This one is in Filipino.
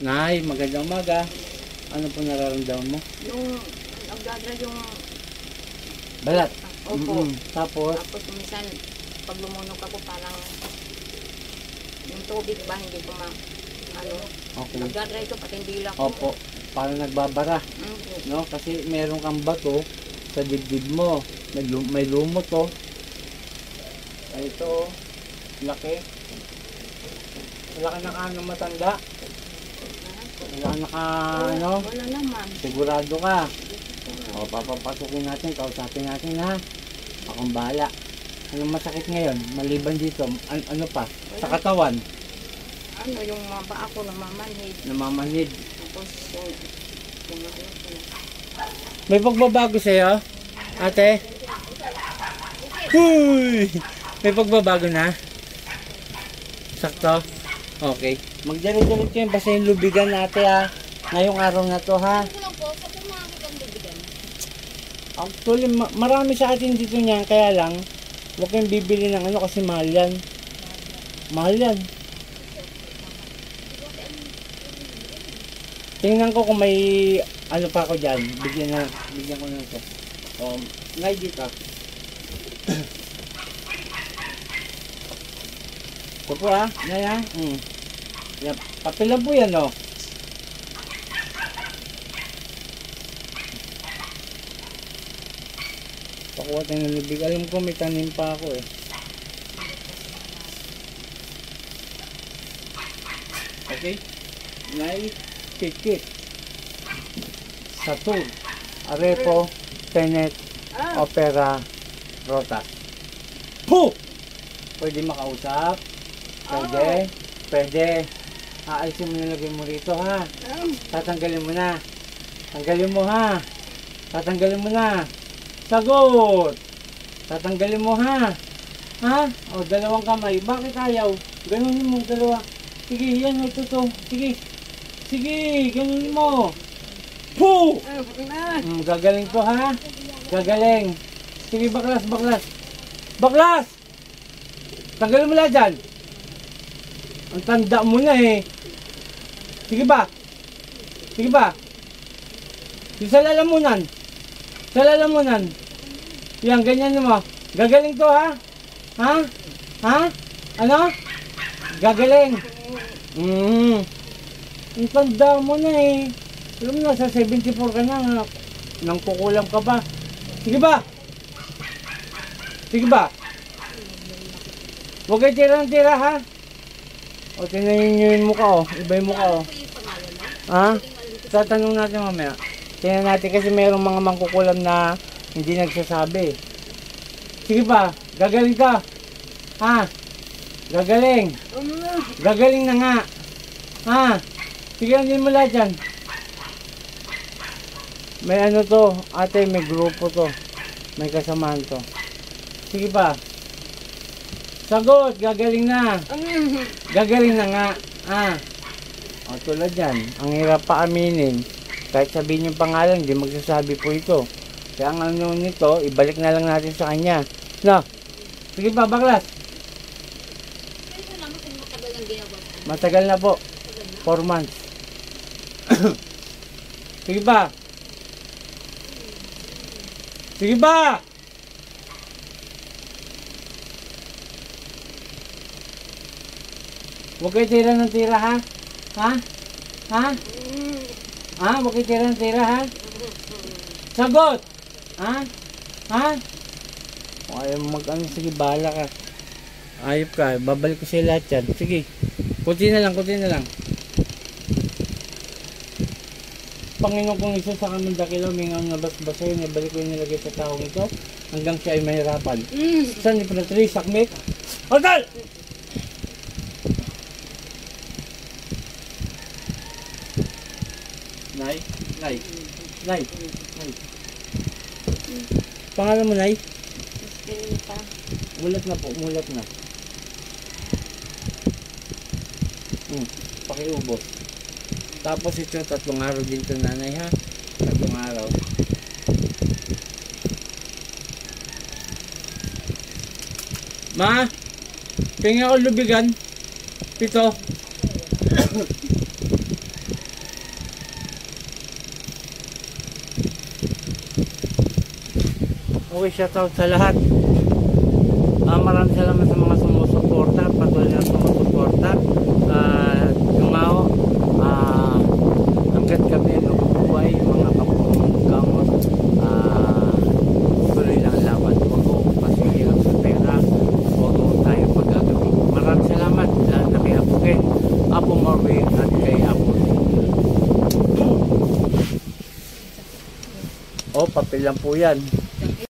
Nay, magandang umaga. Ano po nararamdaman mo? Yung nagdadra yung Balat. opo. Tapos, Tapos minsan pag lumunog ako parang yung tubig ba hindi ko okay. nagdadra ito pati yung dila ko. Opo, parang nagbabara. No? Kasi meron kang bato sa dibdib mo. May lumot to. Ay, ito, laki. Laki na ka ng matanda. Wala na ka, ano? Wala naman. Sigurado ka. O, papapasukin natin, kausapin natin ha. Akong bahala. Anong masakit ngayon? Maliban dito, ano pa? Sa katawan? Ano, yung mga paa ko namamanhid. Namamanhid. Tapos yung May pagbabago sa'yo, ate? Huy! May pagbabago na? Sakto? Okay. Magdiret-diret kayo basta yung lubigan natin ha. Ngayong araw na to ha. Actually, marami sa atin dito niyan. Kaya lang, huwag kayong bibili ng ano kasi mahal yan. Mahal yan. Tingnan ko kung may ano pa ako dyan. Bigyan ko na ito. Ngay dito. Ito po ha. Ngay ha. Yan. Papel lang po yan o. Pakuha tayo ng lubig. Alam ko may tanim pa ako eh. Okay. Ngay. Kit. Satur. Arepo. Tenet. Opera. Rotas. Puh! Pwede makausap. Pwede. Aalisin mo nilagay mo rito ha. Tatanggalin mo na. Tanggalin mo ha. Tatanggalin mo na. Sagot! Tatanggalin mo ha. Ha? O, dalawang kamay. Bakit ayaw? Ganunin mo, dalawa. Sige, yan, ito to. Sige, ganunin mo. Puh! Gagaling to ha. Gagaling. Sige, baklas. Tanggalin mo lang dyan. Ang tanda mo na eh. Sige ba? Yung sa lalamunan. Yan, ganyan mo. Gagaling to ha? Ano? Gagaling. Ang tanda mo na eh. Alam mo na, sa 74 ka na. Nang kukulang ka ba? Sige ba? Huwag kayo tira ha? O, tinayin nyo yung mukha o. Iba yung mukha o. Ha? Tatanong natin mamaya. Tingnan natin kasi mayroong mga mangkukulam na hindi nagsasabi. Sige ba? Gagaling ka. Ha? Gagaling. Gagaling na nga. Ha? Sige, andin mo lahat dyan. May ano to. Ate, may grupo to. May kasamahan to. Sige ba? Sagot, gagaling na. Gagaling na nga. O, tulad yan. Ang hirap pa aminin. Kahit sabihin yung pangalan, hindi magsasabi po ito. Kaya ang ano nito, ibalik na lang natin sa kanya. No? Sige pa, baklas. Matagal na po. 4 months. Sige pa. Huwag kayo tira ng tira ha? Huwag kayo tira ng tira ha? Sagot! Ha? Ayaw mag-ano, sige, bahala ka. Ayop ka, babalik ko sa'yo lahat yan. Sige, kunti na lang. Panginoon kong isa sa kaming dakilaw, may nga nabas-basa yun, ibalik ko yung nilagay sa taong ito, hanggang siya ay mahirapan. Saan ni Pratri, sakmit? Hotel! Nay. Pangalan mo, Nay? Mulat na. Pakiubos. Tapos ito, 3 araw din ito, nanay ha? 3 araw. Ma, tingin ako lubigan. 7. Okay, shoutout sa lahat. Maraming salamat sa mga sumusuporta, patuloy na sumusuporta. Dumao, hanggat kami nabubuhay, mga kapungkamot, tuloy lang laban. Huwag ko pasigilap sa pera, huwag ko tayo pagagabi. Maraming salamat na kay Apo Ken, Apo Marvin, at kay Apo. Papel lang po yan.